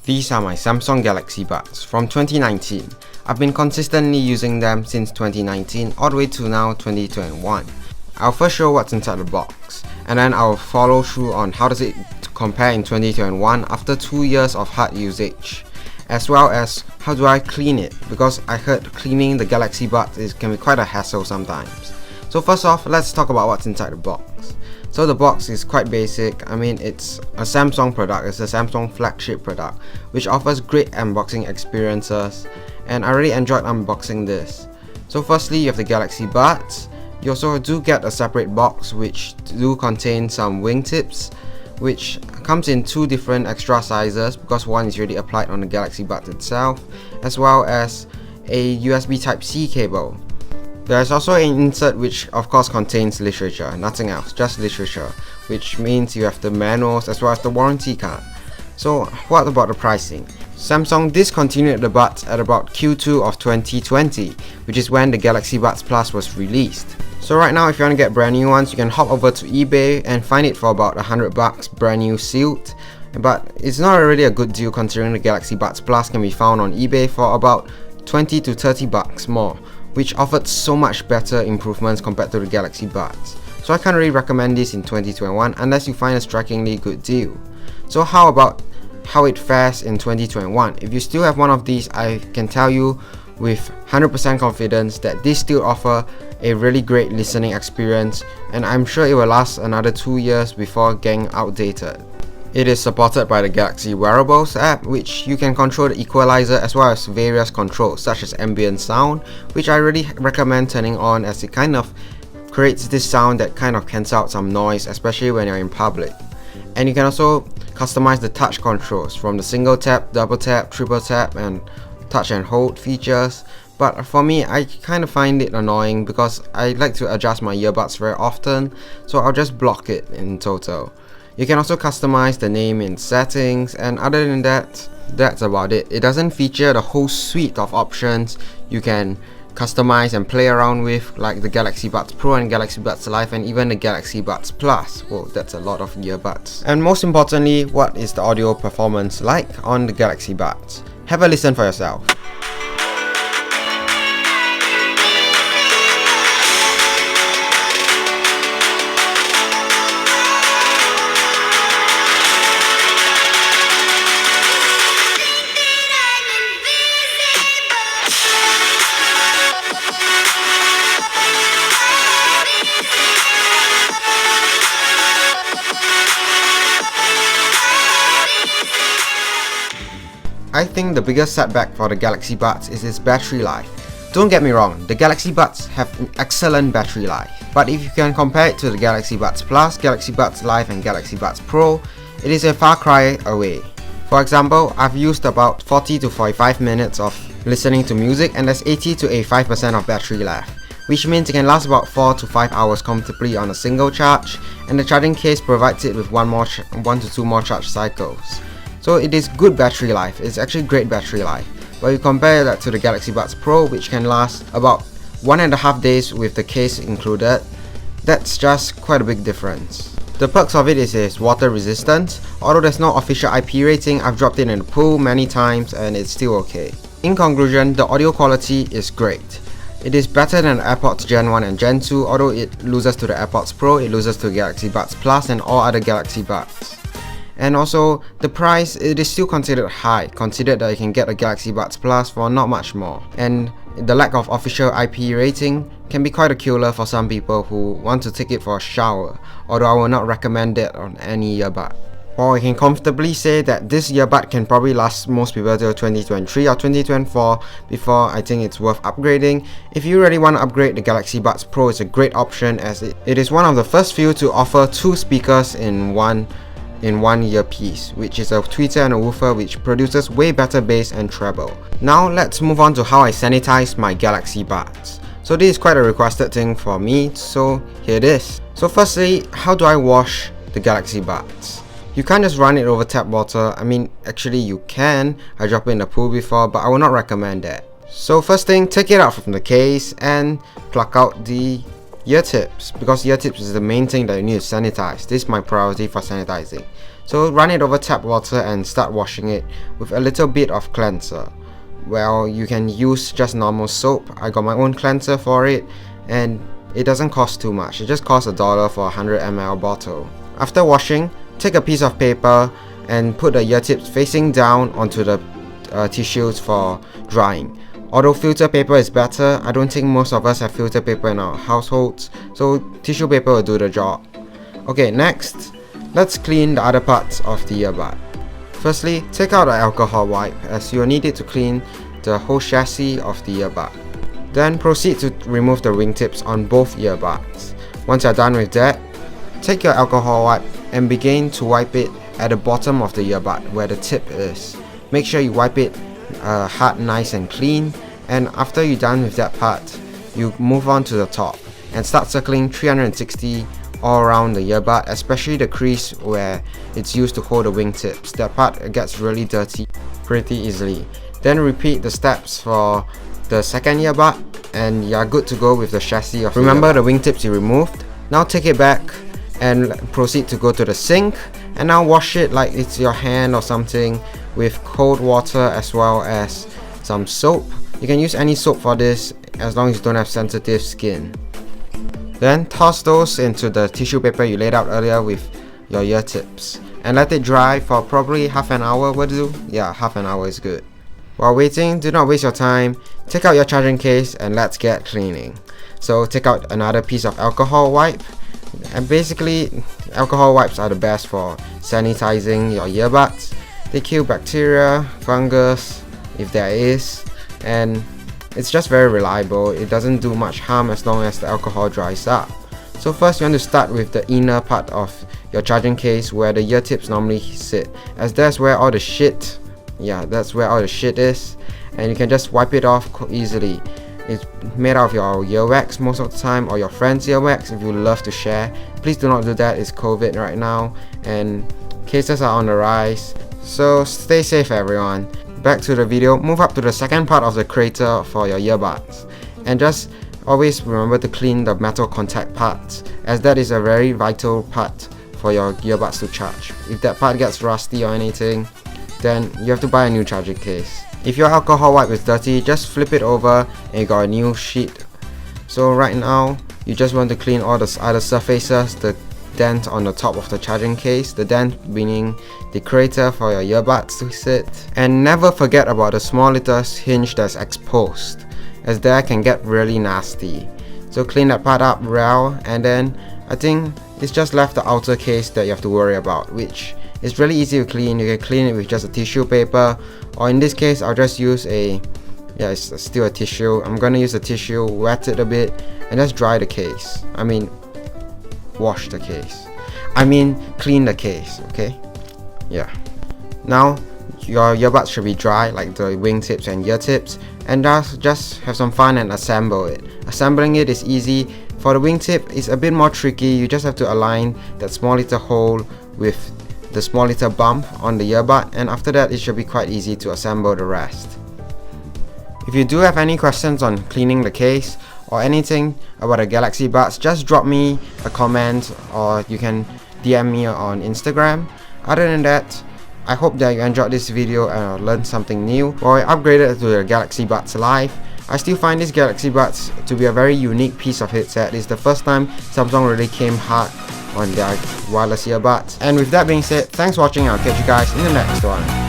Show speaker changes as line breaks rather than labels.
These are my Samsung Galaxy Buds from 2019. I've been consistently using them since 2019 all the way to now 2021. I'll first show what's inside the box, and then I'll follow through on how does it compare in 2021 after 2 years of hard usage, as well as how do I clean it, because I heard cleaning the Galaxy Buds can be quite a hassle sometimes. So first off, let's talk about what's inside the box. So the box is quite basic. I mean, it's a Samsung product, it's a Samsung flagship product, which offers great unboxing experiences, and I really enjoyed unboxing this. So firstly, you have the Galaxy Buds. You also do get a separate box which do contain some wingtips, which comes in 2 different extra sizes because one is already applied on the Galaxy Buds itself, as well as a USB Type-C cable. There is also an insert which of course contains literature, nothing else, just literature, which means you have the manuals as well as the warranty card. So what about the pricing? Samsung discontinued the Buds at about Q2 of 2020, which is when the Galaxy Buds Plus was released. So right now, if you want to get brand new ones, you can hop over to eBay and find it for about $100 brand new sealed. But it's not really a good deal considering the Galaxy Buds Plus can be found on eBay for about $20 to $30 more, which offered so much better improvements compared to the Galaxy Buds. So I can't really recommend this in 2021 unless you find a strikingly good deal. So how about how it fares in 2021? If you still have one of these, I can tell you with 100% confidence that these still offer a really great listening experience, and I'm sure it will last another 2 years before getting outdated. It is supported by the Galaxy Wearables app, which you can control the equalizer as well as various controls such as ambient sound, which I really recommend turning on as it kind of creates this sound that kind of cancels out some noise, especially when you're in public. And you can also customize the touch controls from the single tap, double tap, triple tap, and touch and hold features. But for me, I kind of find it annoying because I like to adjust my earbuds very often, so I'll just block it in total. You can also customize the name in settings, and other than that, that's about it. It doesn't feature the whole suite of options you can customize and play around with, like the Galaxy Buds Pro and Galaxy Buds Live and even the Galaxy Buds Plus. Whoa, that's a lot of earbuds. And most importantly, what is the audio performance like on the Galaxy Buds? Have a listen for yourself. I think the biggest setback for the Galaxy Buds is its battery life. Don't get me wrong, the Galaxy Buds have an excellent battery life, but if you can compare it to the Galaxy Buds Plus, Galaxy Buds Live and Galaxy Buds Pro, it is a far cry away. For example, I've used about 40 to 45 minutes of listening to music and there's 80 to 85% of battery left, which means it can last about 4 to 5 hours comfortably on a single charge, and the charging case provides it with 1 to 2 more charge cycles. So it is good battery life, it's actually great battery life. But you compare that to the Galaxy Buds Pro, which can last about 1.5 days with the case included, that's just quite a big difference. The perks of it is its water resistance. Although there's no official IP rating, I've dropped it in the pool many times and it's still okay. In conclusion, the audio quality is great. It is better than the AirPods Gen 1 and Gen 2, although it loses to the AirPods Pro, it loses to the Galaxy Buds Plus and all other Galaxy Buds. And also, the price, it is still considered high, considered that you can get a Galaxy Buds Plus for not much more. And the lack of official IP rating can be quite a killer for some people who want to take it for a shower, although I will not recommend it on any earbud. Or I can comfortably say that this earbud can probably last most people till 2023 or 2024 before I think it's worth upgrading. If you really want to upgrade, the Galaxy Buds Pro is a great option as it is one of the first few to offer 2 speakers in one earpiece, which is a tweeter and a woofer, which produces way better bass and treble. Now let's move on to how I sanitize my Galaxy Buds. So this is quite a requested thing for me, so here it is. So firstly, how do I wash the Galaxy Buds? You can't just run it over tap water. I mean, actually you can. I dropped it in the pool before, but I will not recommend that. So first thing, take it out from the case and pluck out the ear tips, because ear tips is the main thing that you need to sanitize. This is my priority for sanitizing. So run it over tap water and start washing it with a little bit of cleanser. Well, you can use just normal soap. I got my own cleanser for it, and it doesn't cost too much. It just costs $1 for a 100 ml bottle. After washing, take a piece of paper and put the ear tips facing down onto the tissues for drying. Although filter paper is better, I don't think most of us have filter paper in our households, so tissue paper will do the job. Okay, next, let's clean the other parts of the earbud. Firstly, take out the alcohol wipe, as you will need it to clean the whole chassis of the earbud. Then proceed to remove the wingtips on both earbuds. Once you're done with that, take your alcohol wipe and begin to wipe it at the bottom of the earbud where the tip is. Make sure you wipe it hard, nice and clean, and after you're done with that part, you move on to the top and start circling 360 all around the earbud, especially the crease where it's used to hold the wingtips. That part gets really dirty pretty easily. Then repeat the steps for the second earbud and you're good to go with the chassis of Remember the wingtips you removed. Now take it back and proceed to go to the sink, and now wash it like it's your hand or something with cold water as well as some soap. You can use any soap for this as long as you don't have sensitive skin. Then toss those into the tissue paper you laid out earlier with your ear tips and let it dry for probably half an hour. Would do? Yeah, half an hour is good. While waiting, do not waste your time. Take out your charging case and let's get cleaning. So take out another piece of alcohol wipe, and basically alcohol wipes are the best for sanitizing your earbuds. They kill bacteria, fungus if there is, and it's just very reliable. It doesn't do much harm as long as the alcohol dries up. So first you want to start with the inner part of your charging case where the ear tips normally sit, as that's where all the shit is, and you can just wipe it off easily. It's made out of your earwax most of the time, or your friend's earwax if you love to share. Please do not do that. It's COVID right now and cases are on the rise, so stay safe everyone. Back to the video, move up to the second part of the crater for your earbuds, and just always remember to clean the metal contact parts, as that is a very vital part for your earbuds to charge. If that part gets rusty or anything, then you have to buy a new charging case. If your alcohol wipe is dirty, just flip it over and you got a new sheet. So right now, you just want to clean all the other surfaces, the dent on the top of the charging case, the dent meaning the crater for your earbuds to sit. And never forget about the small little hinge that's exposed, as that can get really nasty. So clean that part up well, and then I think it's just left the outer case that you have to worry about, which is really easy to clean. You can clean it with just a tissue paper, or in this case I'll just use it's still a tissue. I'm gonna use a tissue, wet it a bit, and just dry the case. Wash the case. Clean the case, okay? Yeah. Now your earbuds should be dry, like the wingtips and ear tips, and just have some fun and assemble it. Assembling it is easy. For the wingtip, it's a bit more tricky. You just have to align that small little hole with the small little bump on the earbud, and after that it should be quite easy to assemble the rest. If you do have any questions on cleaning the case or anything about the Galaxy Buds, just drop me a comment or you can DM me on Instagram. Other than that, I hope that you enjoyed this video and learned something new. While I upgraded to the Galaxy Buds Live, I still find this Galaxy Buds to be a very unique piece of headset. It's the first time Samsung really came hard on their wireless earbuds. And with that being said, thanks for watching. I'll catch you guys in the next one.